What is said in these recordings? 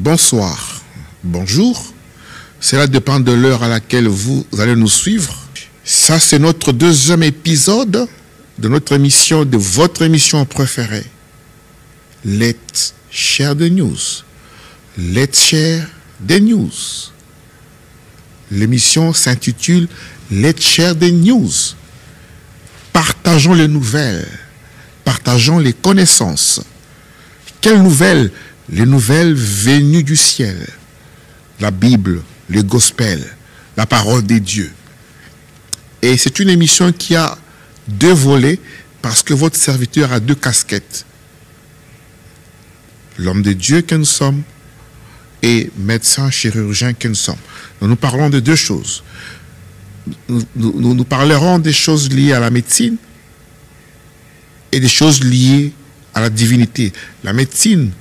bonsoir, bonjour. Cela dépend de l'heure à laquelle vous allez nous suivre. Ça, c'est notre deuxième épisode de notre émission, de votre émission préférée. Let's share the news. Let's share the news. L'émission s'intitule Let's share the news. Partageons les nouvelles. Partageons les connaissances. Quelles nouvelles? Les nouvelles venues du ciel. La Bible, le gospel, la parole des dieux. Et c'est une émission qui a deux volets parce que votre serviteur a deux casquettes. L'homme de Dieu que nous sommes et médecin chirurgien que nous sommes. Nous parlons de deux choses. Nous parlerons des choses liées à la médecine et des choses liées à la divinité. La médecine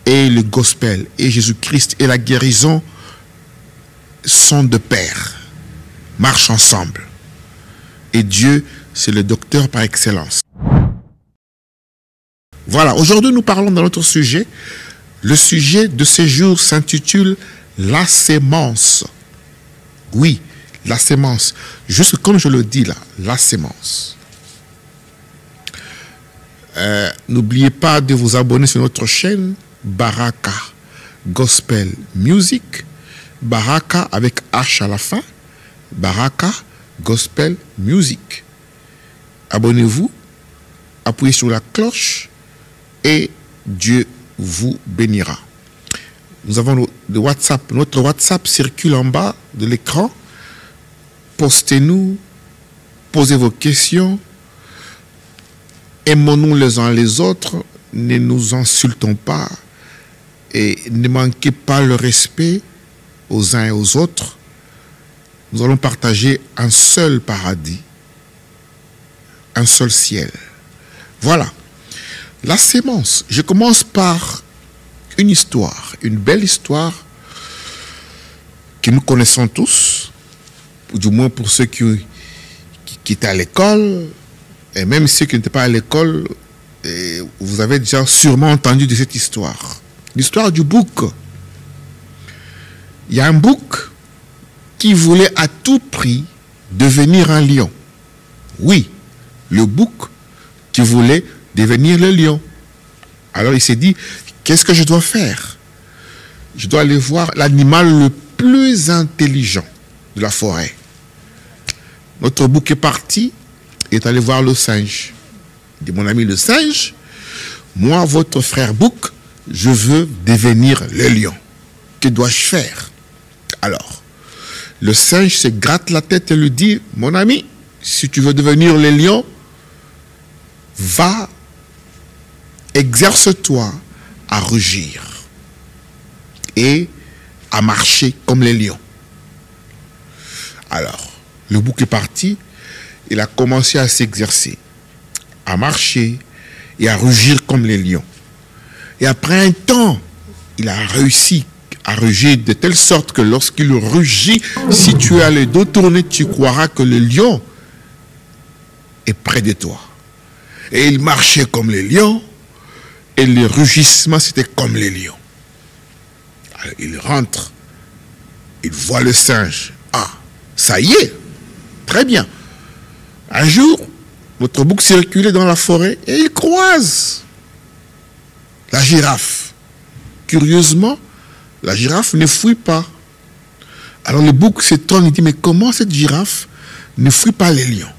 et le gospel et Jésus-Christ et la guérison sont de pair, marchent ensemble. Et Dieu, c'est le docteur par excellence. Voilà, aujourd'hui nous parlons de notre sujet. Le sujet de ces jours s'intitule la sémence. Oui, la sémence. Juste comme je le dis là, la sémence. N'oubliez pas de vous abonner sur notre chaîne Baraka Gospel Music. Baraka avec H à la fin. Baraka Gospel Music. Abonnez-vous, appuyez sur la cloche et Dieu vous bénira. Nous avons le WhatsApp. Notre WhatsApp circule en bas de l'écran. Postez-nous, posez vos questions. Aimons-nous les uns les autres. Ne nous insultons pas. Et ne manquez pas le respect aux uns et aux autres. Nous allons partager un seul paradis, un seul ciel. Voilà. La sémence. Je commence par une histoire, une belle histoire que nous connaissons tous, ou du moins pour ceux qui étaient à l'école, et même ceux qui n'étaient pas à l'école, vous avez déjà sûrement entendu de cette histoire. L'histoire du bouc. Il y a un bouc qui voulait à tout prix devenir un lion. Oui, le bouc qui voulait devenir le lion. Alors il s'est dit, qu'est-ce que je dois faire? Je dois aller voir l'animal le plus intelligent de la forêt. Notre bouc est parti et est allé voir le singe. Il dit, mon ami le singe, moi, votre frère bouc, je veux devenir le lion. Que dois-je faire? Alors, le singe se gratte la tête et lui dit, mon ami, si tu veux devenir le lion, va, exerce-toi à rugir et à marcher comme les lions. Alors, le bouc est parti, il a commencé à s'exercer, à marcher et à rugir comme les lions. Et après un temps, il a réussi à rugir de telle sorte que lorsqu'il rugit, si tu as le dos tourné, tu croiras que le lion est près de toi. Et il marchait comme les lions, et le rugissement, c'était comme les lions. Alors, il rentre, il voit le singe. Ah, ça y est, très bien. Un jour, votre bouc circulait dans la forêt et il croise la girafe. Curieusement, la girafe ne fuit pas. Alors le bouc s'étonne et dit, mais comment cette girafe ne fuit pas les lions?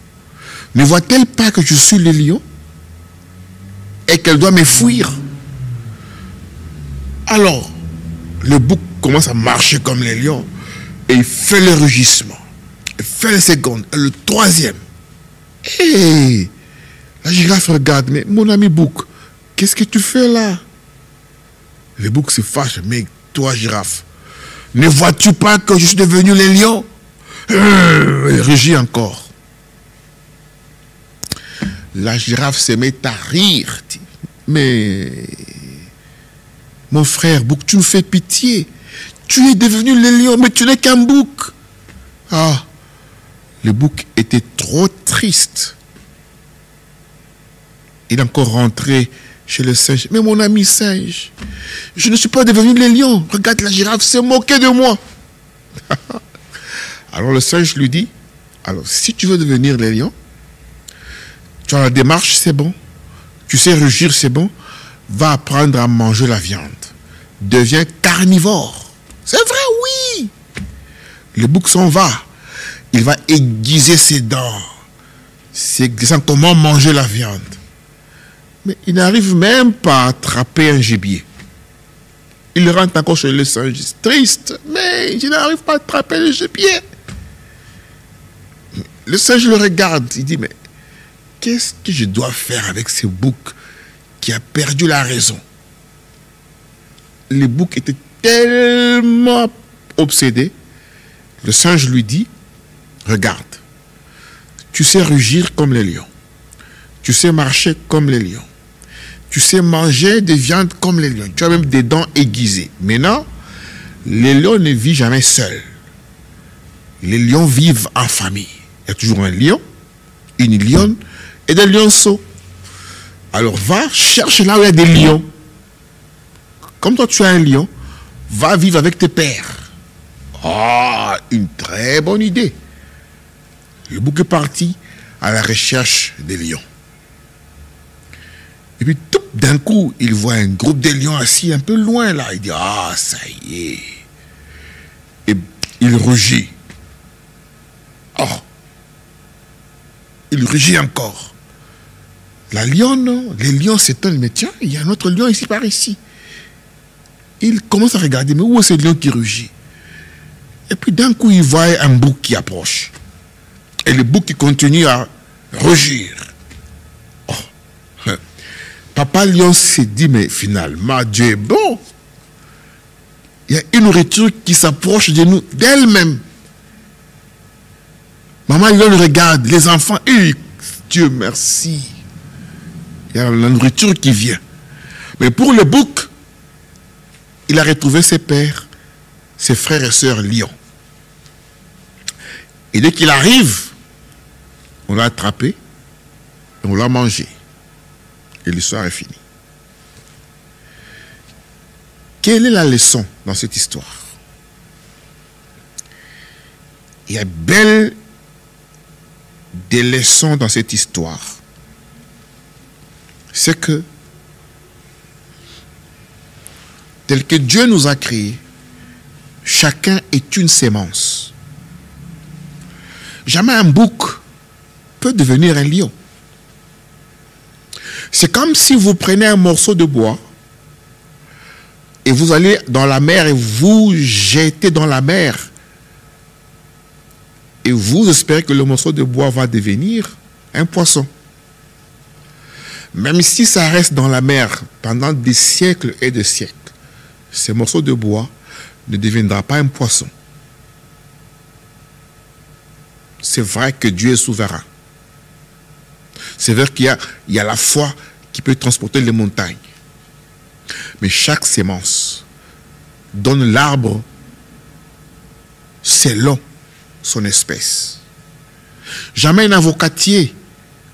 Ne voit-elle pas que je suis le lion et qu'elle doit me fuir? Alors, le bouc commence à marcher comme les lions et il fait le rugissement. Il fait le second, le troisième. Et la girafe regarde, mais mon ami bouc, qu'est-ce que tu fais là? Le bouc se fâche, mais toi girafe, ne vois-tu pas que je suis devenu le lion? Il rugit encore. La girafe se met à rire. Mais mon frère bouc, tu me fais pitié. Tu es devenu le lion, mais tu n'es qu'un bouc. Ah, le bouc était trop triste. Il est encore rentré chez le singe. Mais mon ami singe, je ne suis pas devenu le lion. Regarde, la girafe s'est moquée de moi. Alors le singe lui dit, alors si tu veux devenir le lion, tu as la démarche, c'est bon. Tu sais rugir, c'est bon. Va apprendre à manger la viande. Deviens carnivore. C'est vrai, oui. Le bouc s'en va. Il va aiguiser ses dents. C'est comment manger la viande. Mais il n'arrive même pas à attraper un gibier. Il rentre encore chez le singe. Triste, mais je n'arrive pas à attraper le gibier. Le singe le regarde. Il dit, mais qu'est-ce que je dois faire avec ce bouc qui a perdu la raison? Le bouc était tellement obsédé. Le singe lui dit, regarde, tu sais rugir comme les lions. Tu sais marcher comme les lions. Tu sais manger des viandes comme les lions. Tu as même des dents aiguisées. Maintenant, les lions ne vivent jamais seuls. Les lions vivent en famille. Il y a toujours un lion, une lionne et des lionceaux. Alors va chercher là où il y a des lions. Comme toi tu as un lion, va vivre avec tes pères. Ah, une très bonne idée. Le bouc est parti à la recherche des lions. Et puis tout d'un coup, il voit un groupe de lions assis un peu loin là. Il dit, ah, ça y est. Et il rugit. Oh. Il rugit encore. La lionne, les lions s'étonnent, mais tiens, il y a un autre lion ici par ici. Il commence à regarder, mais où est ce lion qui rugit? Et puis d'un coup, il voit un bouc qui approche. Et le bouc qui continue à rugir. Oh. Papa lion s'est dit, mais finalement, Dieu est bon. Il y a une nourriture qui s'approche de nous d'elle-même. Maman lion regarde, les enfants, et Dieu merci. Il y a la nourriture qui vient. Mais pour le bouc, il a retrouvé ses pères, ses frères et sœurs lions. Et dès qu'il arrive, on l'a attrapé et on l'a mangé. Et l'histoire est finie. Quelle est la leçon dans cette histoire? Il y a belle des leçons dans cette histoire. C'est que, tel que Dieu nous a créés, chacun est une sémence. Jamais un bouc peut devenir un lion. C'est comme si vous prenez un morceau de bois et vous allez dans la mer et vous jetez dans la mer. Et vous espérez que le morceau de bois va devenir un poisson. Même si ça reste dans la mer pendant des siècles et des siècles, ce morceau de bois ne deviendra pas un poisson. C'est vrai que Dieu est souverain. C'est vrai qu'il y a la foi qui peut transporter les montagnes. Mais chaque sémence donne l'arbre selon son espèce. Jamais un avocatier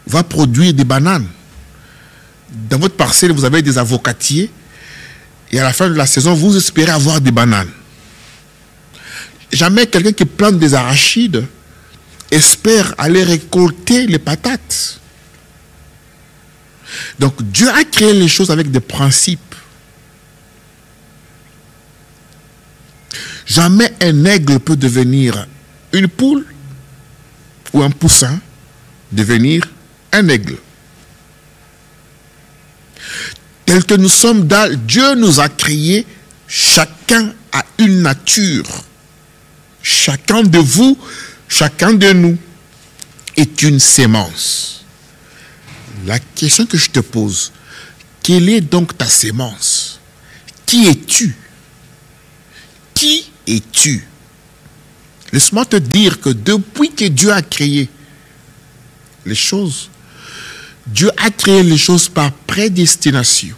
va produire des bananes. Dans votre parcelle, vous avez des avocatiers et à la fin de la saison, vous espérez avoir des bananes. Jamais quelqu'un qui plante des arachides espère aller récolter les patates. Donc Dieu a créé les choses avec des principes. Jamais un aigle peut devenir une poule ou un poussin devenir un aigle. Tel que nous sommes dans, Dieu nous a créés, chacun a une nature. Chacun de vous, chacun de nous est une sémence. La question que je te pose, quelle est donc ta sémence? Qui es-tu? Qui es-tu? Laisse-moi te dire que depuis que Dieu a créé les choses, Dieu a créé les choses par prédestination.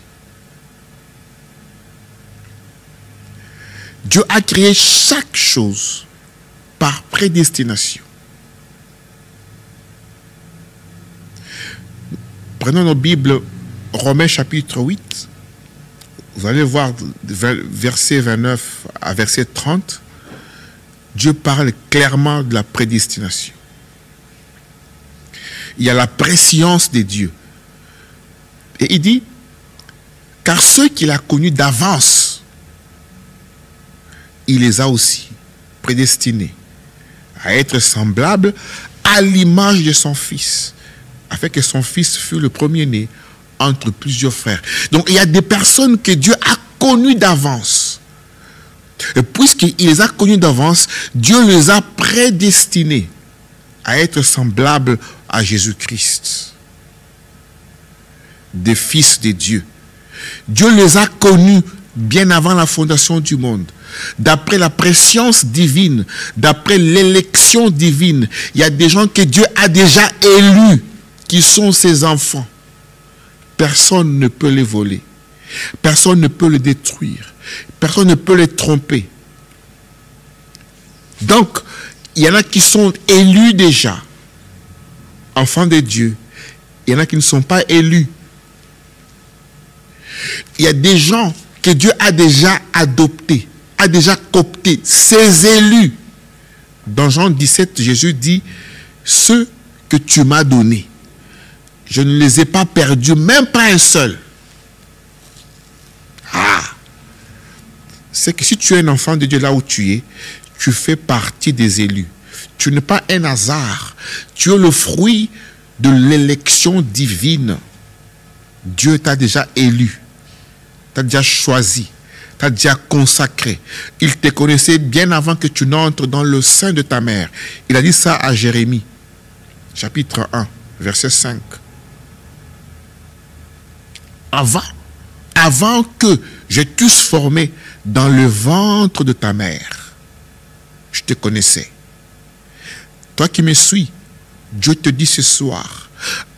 Dieu a créé chaque chose par prédestination. Prenons nos Bibles Romains chapitre 8, vous allez voir verset 29 à verset 30, Dieu parle clairement de la prédestination. Il y a la préscience de Dieu. Et il dit, car ceux qu'il a connus d'avance, il les a aussi prédestinés à être semblables à l'image de son Fils, afin que son Fils fût le premier-né entre plusieurs frères. Donc il y a des personnes que Dieu a connues d'avance. Et puisqu'il les a connues d'avance, Dieu les a prédestinés à être semblables à Jésus-Christ, des fils de Dieu. Dieu les a connus bien avant la fondation du monde. D'après la préscience divine, d'après l'élection divine, il y a des gens que Dieu a déjà élus, qui sont ses enfants. Personne ne peut les voler. Personne ne peut les détruire. Personne ne peut les tromper. Donc, il y en a qui sont élus déjà, enfants de Dieu. Il y en a qui ne sont pas élus. Il y a des gens que Dieu a déjà adoptés, a déjà cooptés, ses élus. Dans Jean 17, Jésus dit, ceux que tu m'as donnés, je ne les ai pas perdus, même pas un seul. Ah! C'est que si tu es un enfant de Dieu là où tu es, tu fais partie des élus. Tu n'es pas un hasard. Tu es le fruit de l'élection divine. Dieu t'a déjà élu, t'a déjà choisi, t'a déjà consacré. Il te connaissait bien avant que tu n'entres dans le sein de ta mère. Il a dit ça à Jérémie, chapitre 1, verset 5. Avant que je t'eusse formé dans le ventre de ta mère, je te connaissais. Toi qui me suis, Dieu te dit ce soir,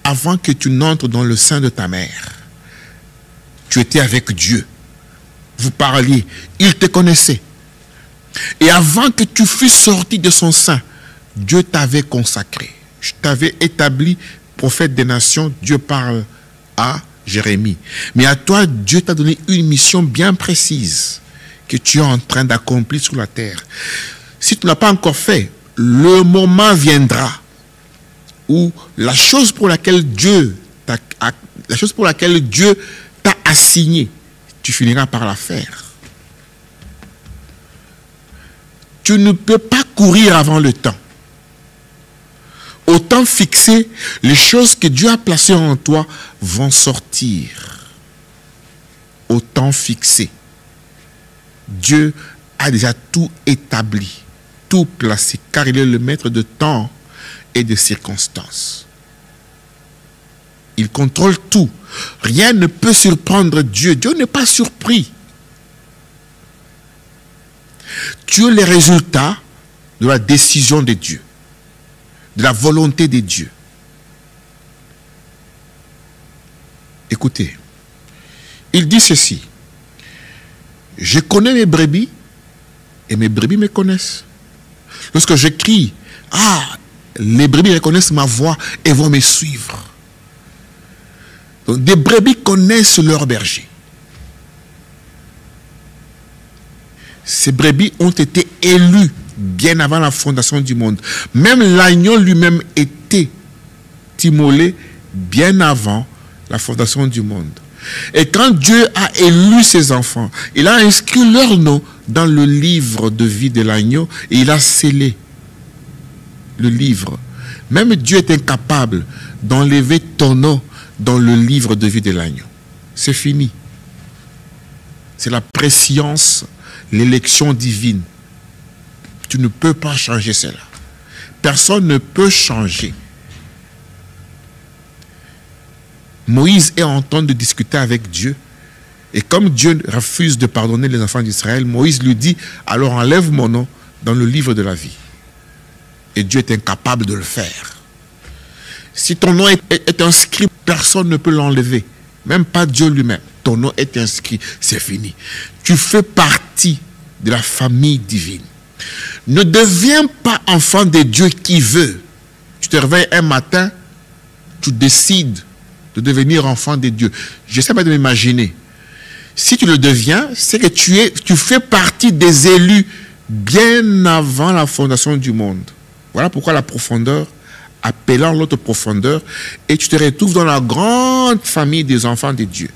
avant que tu n'entres dans le sein de ta mère, tu étais avec Dieu. Vous parliez, il te connaissait. Et avant que tu fusses sorti de son sein, Dieu t'avait consacré. Je t'avais établi prophète des nations. Dieu parle à Jérémie. Mais à toi, Dieu t'a donné une mission bien précise que tu es en train d'accomplir sur la terre. Si tu ne l'as pas encore fait, le moment viendra où la chose pour laquelle Dieu t'a assigné, tu finiras par la faire. Tu ne peux pas courir avant le temps. Au temps fixé, les choses que Dieu a placées en toi vont sortir. Au temps fixé. Dieu a déjà tout établi, tout placé, car il est le maître de temps et de circonstances. Il contrôle tout. Rien ne peut surprendre Dieu. Dieu n'est pas surpris. Tu es le résultat de la décision de Dieu, de la volonté de Dieu. Écoutez, il dit ceci: je connais mes brebis et mes brebis me connaissent. Lorsque je crie, les brebis reconnaissent ma voix et vont me suivre. Donc, des brebis connaissent leur berger. Ces brebis ont été élues bien avant la fondation du monde. Même l'agneau lui-même était immolé bien avant la fondation du monde. Et quand Dieu a élu ses enfants, il a inscrit leur nom dans le livre de vie de l'agneau et il a scellé le livre. Même Dieu est incapable d'enlever ton nom dans le livre de vie de l'agneau. C'est fini. C'est la préscience, l'élection divine. Tu ne peux pas changer cela. Personne ne peut changer. Moïse est en train de discuter avec Dieu. Et comme Dieu refuse de pardonner les enfants d'Israël, Moïse lui dit, alors enlève mon nom dans le livre de la vie. Et Dieu est incapable de le faire. Si ton nom est inscrit, personne ne peut l'enlever. Même pas Dieu lui-même. Ton nom est inscrit, c'est fini. Tu fais partie de la famille divine. Ne deviens pas enfant de Dieu qui veut. Tu te réveilles un matin, tu décides de devenir enfant de Dieu. Je sais pas de m'imaginer. Si tu le deviens, c'est que tu fais partie des élus bien avant la fondation du monde. Voilà pourquoi la profondeur, appelant l'autre profondeur, et tu te retrouves dans la grande famille des enfants de Dieu.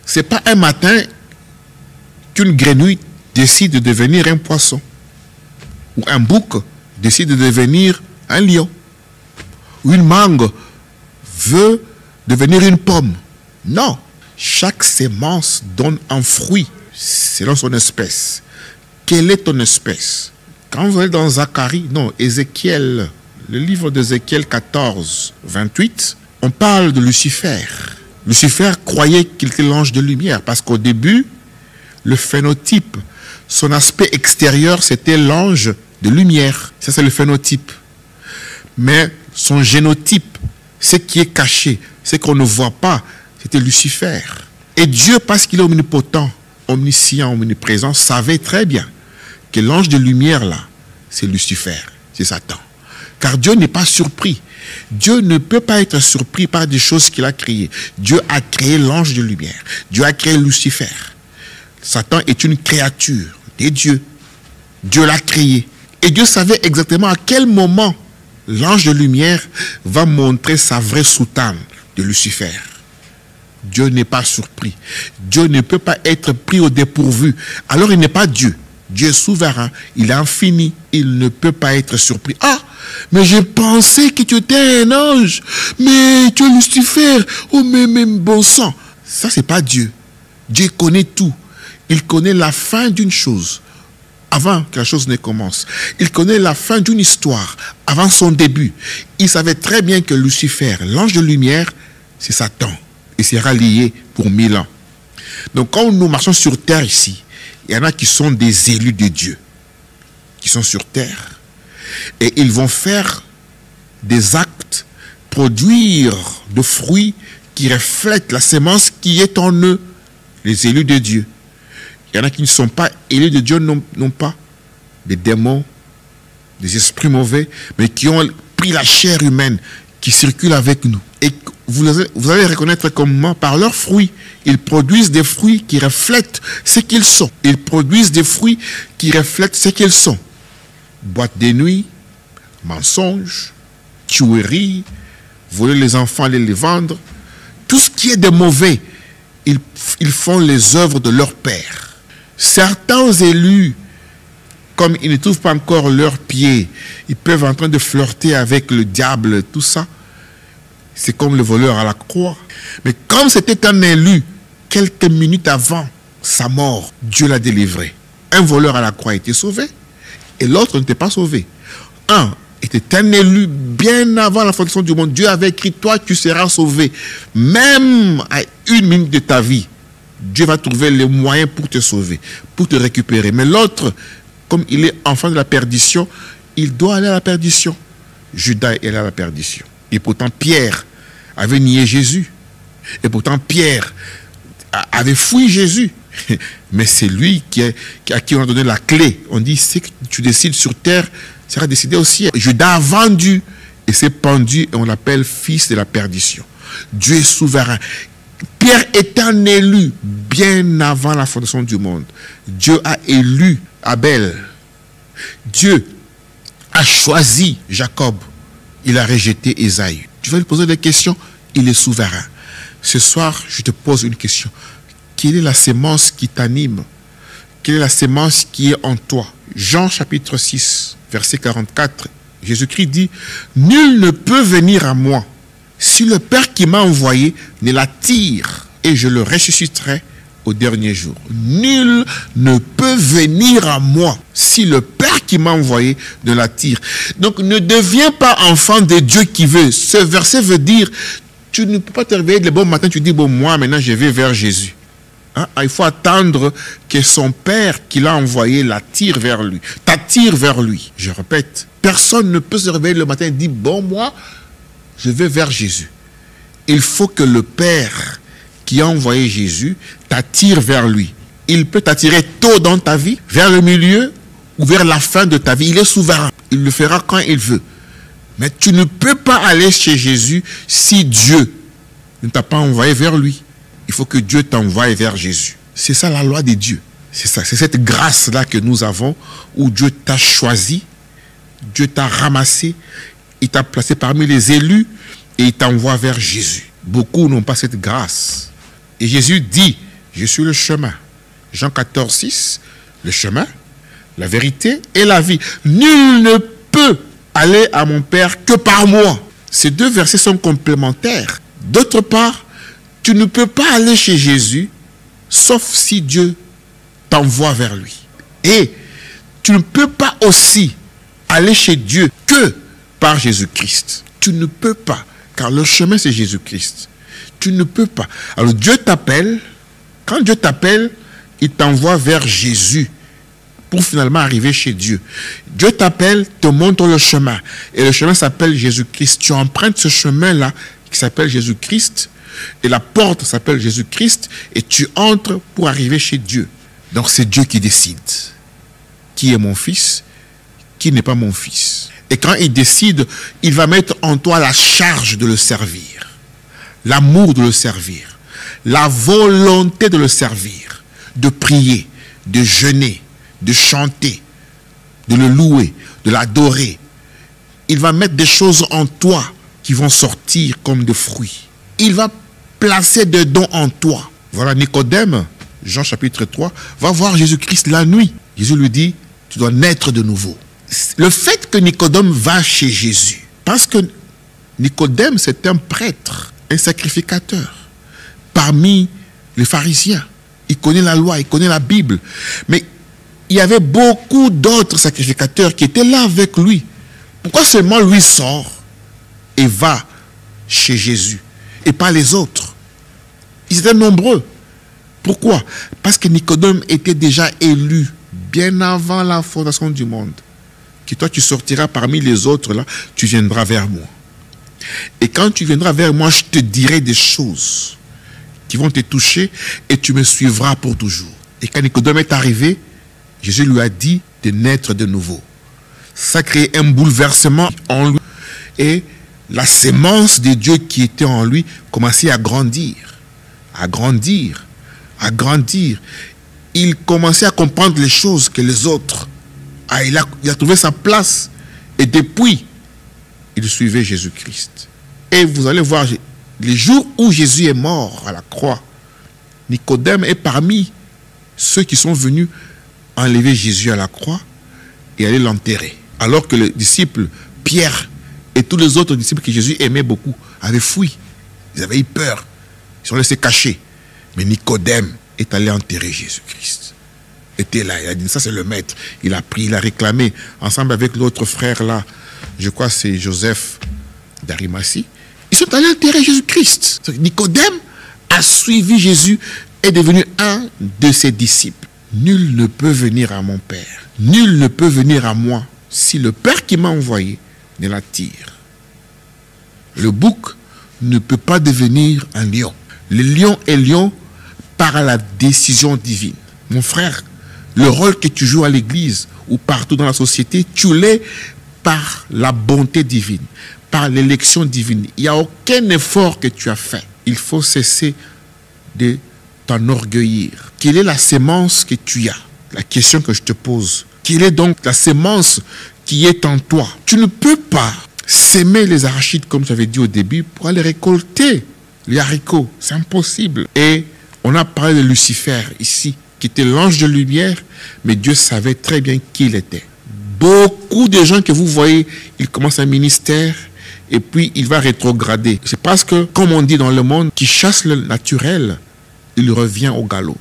C'est pas un matin qu'une grenouille décide de devenir un poisson, ou un bouc décide de devenir un lion, ou une mangue veut devenir une pomme. Non, chaque sémence donne un fruit selon son espèce. Quelle est ton espèce? Quand vous allez dans Zacharie, non, Ézéchiel, le livre d'Ézéchiel 14, 28, on parle de Lucifer. Lucifer croyait qu'il était l'ange de lumière parce qu'au début, le phénotype, son aspect extérieur, c'était l'ange de lumière. Ça, c'est le phénotype. Mais son génotype, ce qui est caché, ce qu'on ne voit pas, c'était Lucifer. Et Dieu, parce qu'il est omnipotent, omniscient, omniprésent, savait très bien que l'ange de lumière, là, c'est Lucifer, c'est Satan. Car Dieu n'est pas surpris. Dieu ne peut pas être surpris par des choses qu'il a créées. Dieu a créé l'ange de lumière. Dieu a créé Lucifer. Satan est une créature de Dieu. Dieu l'a créé. Et Dieu savait exactement à quel moment l'ange de lumière va montrer sa vraie soutane de Lucifer. Dieu n'est pas surpris. Dieu ne peut pas être pris au dépourvu. Alors il n'est pas Dieu. Dieu est souverain, il est infini, il ne peut pas être surpris. Ah, mais j'ai pensé que tu étais un ange, mais tu es Lucifer, oh mais bon sang. Ça, c'est pas Dieu. Dieu connaît tout. Il connaît la fin d'une chose avant que la chose ne commence. Il connaît la fin d'une histoire avant son début. Il savait très bien que Lucifer, l'ange de lumière, c'est Satan. Il sera lié pour 1000 ans. Donc quand nous marchons sur terre ici, il y en a qui sont des élus de Dieu, qui sont sur terre. Et ils vont faire des actes, produire de fruits qui reflètent la sémence qui est en eux, les élus de Dieu. Il y en a qui ne sont pas élus de Dieu, non pas des démons, des esprits mauvais, mais qui ont pris la chair humaine, qui circule avec nous. Et vous allez reconnaître comment, par leurs fruits, ils produisent des fruits qui reflètent ce qu'ils sont. Ils produisent des fruits qui reflètent ce qu'ils sont. Boîte de nuit, mensonges, tueries, voler les enfants, aller les vendre. Tout ce qui est de mauvais, ils font les œuvres de leur père. Certains élus, comme ils ne trouvent pas encore leurs pieds, ils peuvent en train de flirter avec le diable, tout ça. C'est comme le voleur à la croix. Mais comme c'était un élu, quelques minutes avant sa mort, Dieu l'a délivré. Un voleur à la croix était sauvé et l'autre n'était pas sauvé. Un était un élu bien avant la fondation du monde. Dieu avait écrit, toi tu seras sauvé. Même à 1 minute de ta vie, Dieu va trouver les moyens pour te sauver, pour te récupérer. Mais l'autre, comme il est enfant de la perdition, il doit aller à la perdition. Judas est allé à la perdition. Et pourtant Pierre avait nié Jésus. Et pourtant Pierre avait fui Jésus. Mais c'est lui à qui on a donné la clé. On dit, ce que tu décides sur terre sera décidé au ciel. Judas a vendu et s'est pendu et on l'appelle fils de la perdition. Dieu est souverain. Pierre est un élu bien avant la fondation du monde. Dieu a élu Abel. Dieu a choisi Jacob. Il a rejeté Ésaü. Tu vas lui poser des questions, il est souverain. Ce soir, je te pose une question. Quelle est la sémence qui t'anime? Quelle est la sémence qui est en toi? Jean chapitre 6, verset 44, Jésus-Christ dit, « Nul ne peut venir à moi si le Père qui m'a envoyé ne l'attire et je le ressusciterai au dernier jour. Nul ne peut venir à moi si le Père qui m'a envoyé ne l'attire. » Donc ne deviens pas enfant de Dieu qui veut. Ce verset veut dire, tu ne peux pas te réveiller le bon matin, tu dis, bon, moi maintenant je vais vers Jésus. Hein? Il faut attendre que son Père qui l'a envoyé l'attire vers lui, t'attire vers lui. Je répète, personne ne peut se réveiller le matin et dire, bon, moi, je vais vers Jésus. Il faut que le Père qui a envoyé Jésus t'attire vers lui. Il peut t'attirer tôt dans ta vie, vers le milieu ou vers la fin de ta vie. Il est souverain. Il le fera quand il veut. Mais tu ne peux pas aller chez Jésus si Dieu ne t'a pas envoyé vers lui. Il faut que Dieu t'envoie vers Jésus. C'est ça la loi de Dieu. C'est ça, c'est cette grâce-là que nous avons où Dieu t'a choisi, Dieu t'a ramassé, il t'a placé parmi les élus et il t'envoie vers Jésus. Beaucoup n'ont pas cette grâce. Et Jésus dit, je suis le chemin. Jean 14, 6, le chemin, la vérité et la vie. Nul ne peut aller à mon Père que par moi. Ces deux versets sont complémentaires. D'autre part, tu ne peux pas aller chez Jésus sauf si Dieu t'envoie vers lui. Et tu ne peux pas aussi aller chez Dieu que par Jésus-Christ. Tu ne peux pas, car le chemin c'est Jésus-Christ. Tu ne peux pas. Alors Dieu t'appelle. Quand Dieu t'appelle, il t'envoie vers Jésus pour finalement arriver chez Dieu. Dieu t'appelle, te montre le chemin. Et le chemin s'appelle Jésus-Christ. Tu empruntes ce chemin-là qui s'appelle Jésus-Christ. Et la porte s'appelle Jésus-Christ. Et tu entres pour arriver chez Dieu. Donc c'est Dieu qui décide. Qui est mon fils, qui n'est pas mon fils. Et quand il décide, il va mettre en toi la charge de le servir. L'amour de le servir. La volonté de le servir. De prier, de jeûner, de chanter, de le louer, de l'adorer. Il va mettre des choses en toi qui vont sortir comme des fruits. Il va placer des dons en toi. Voilà, Nicodème, Jean chapitre 3, va voir Jésus-Christ la nuit. Jésus lui dit, tu dois naître de nouveau. Le fait que Nicodème va chez Jésus, parce que Nicodème, c'est un prêtre, un sacrificateur, parmi les pharisiens. Il connaît la loi, il connaît la Bible. Mais il y avait beaucoup d'autres sacrificateurs qui étaient là avec lui. Pourquoi seulement lui sort et va chez Jésus et pas les autres? Ils étaient nombreux. Pourquoi? Parce que Nicodème était déjà élu bien avant la fondation du monde. Que toi tu sortiras parmi les autres là, tu viendras vers moi. Et quand tu viendras vers moi, je te dirai des choses qui vont te toucher et tu me suivras pour toujours. Et quand Nicodème est arrivé, Jésus lui a dit de naître de nouveau. Ça a créé un bouleversement en lui. Et la sémence de Dieu qui était en lui commençait à grandir. À grandir. À grandir. Il commençait à comprendre les choses que les autres. Il a trouvé sa place. Et depuis, il suivait Jésus-Christ. Et vous allez voir, les jours où Jésus est mort à la croix, Nicodème est parmi ceux qui sont venus enlever Jésus à la croix et aller l'enterrer. Alors que les disciples, Pierre et tous les autres disciples que Jésus aimait beaucoup, avaient fui. Ils avaient eu peur. Ils sont laissés cacher. Mais Nicodème est allé enterrer Jésus-Christ. Était là, il a dit, ça c'est le maître. Il a pris, il a réclamé, ensemble avec l'autre frère là, je crois c'est Joseph d'Arimathie. Ils sont allés enterrer Jésus-Christ. Nicodème a suivi Jésus, est devenu un de ses disciples. Nul ne peut venir à mon Père. Nul ne peut venir à moi si le Père qui m'a envoyé ne l'attire. Le bouc ne peut pas devenir un lion. Le lion est lion par la décision divine. Mon frère, le rôle que tu joues à l'église ou partout dans la société, tu l'es par la bonté divine, par l'élection divine. Il n'y a aucun effort que tu as fait. Il faut cesser de t'enorgueillir. Quelle est la sémence que tu as? La question que je te pose. Quelle est donc la sémence qui est en toi? Tu ne peux pas s'aimer les arachides, comme j'avais dit au début, pour aller récolter les haricots. C'est impossible. Et on a parlé de Lucifer ici, qui était l'ange de lumière, mais Dieu savait très bien qui il était. Beaucoup de gens que vous voyez, ils commencent un ministère et puis il va rétrograder. C'est parce que, comme on dit dans le monde, qui chasse le naturel, il revient au galop.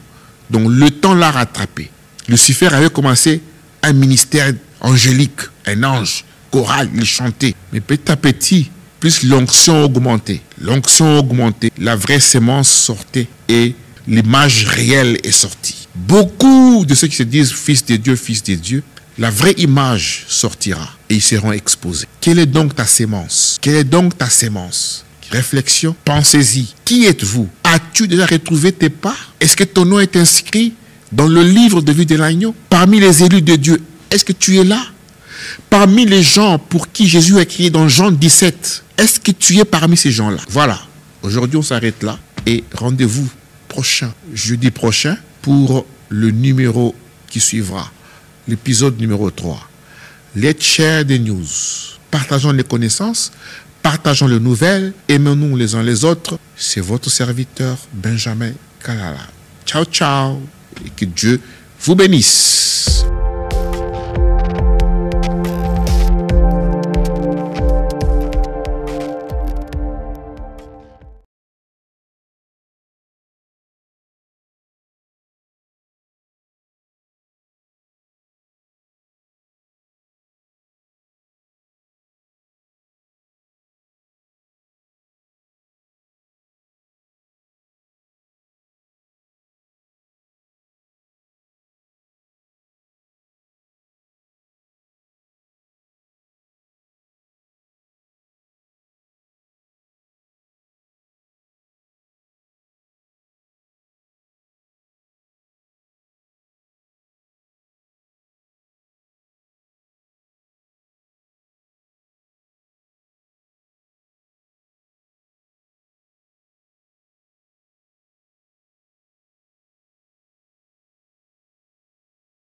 Donc le temps l'a rattrapé. Lucifer avait commencé un ministère angélique, un ange, choral, il chantait. Mais petit à petit, plus l'onction augmentait, la vraie sémence sortait et l'image réelle est sortie. Beaucoup de ceux qui se disent fils de Dieu, la vraie image sortira et ils seront exposés. Quelle est donc ta sémence? Quelle est donc ta sémence? Réflexion, pensez-y. Qui êtes-vous? As-tu déjà retrouvé tes pas? Est-ce que ton nom est inscrit dans le livre de vie de l'agneau? Parmi les élus de Dieu, est-ce que tu es là? Parmi les gens pour qui Jésus a écrit dans Jean 17, est-ce que tu es parmi ces gens-là? Voilà. Aujourd'hui, on s'arrête là et rendez-vous jeudi prochain, pour le numéro qui suivra, l'épisode numéro 3. Let's share the news. Partageons les connaissances, partageons les nouvelles, aimons-nous les uns les autres. C'est votre serviteur Benjamin Kalala. Ciao, ciao, et que Dieu vous bénisse.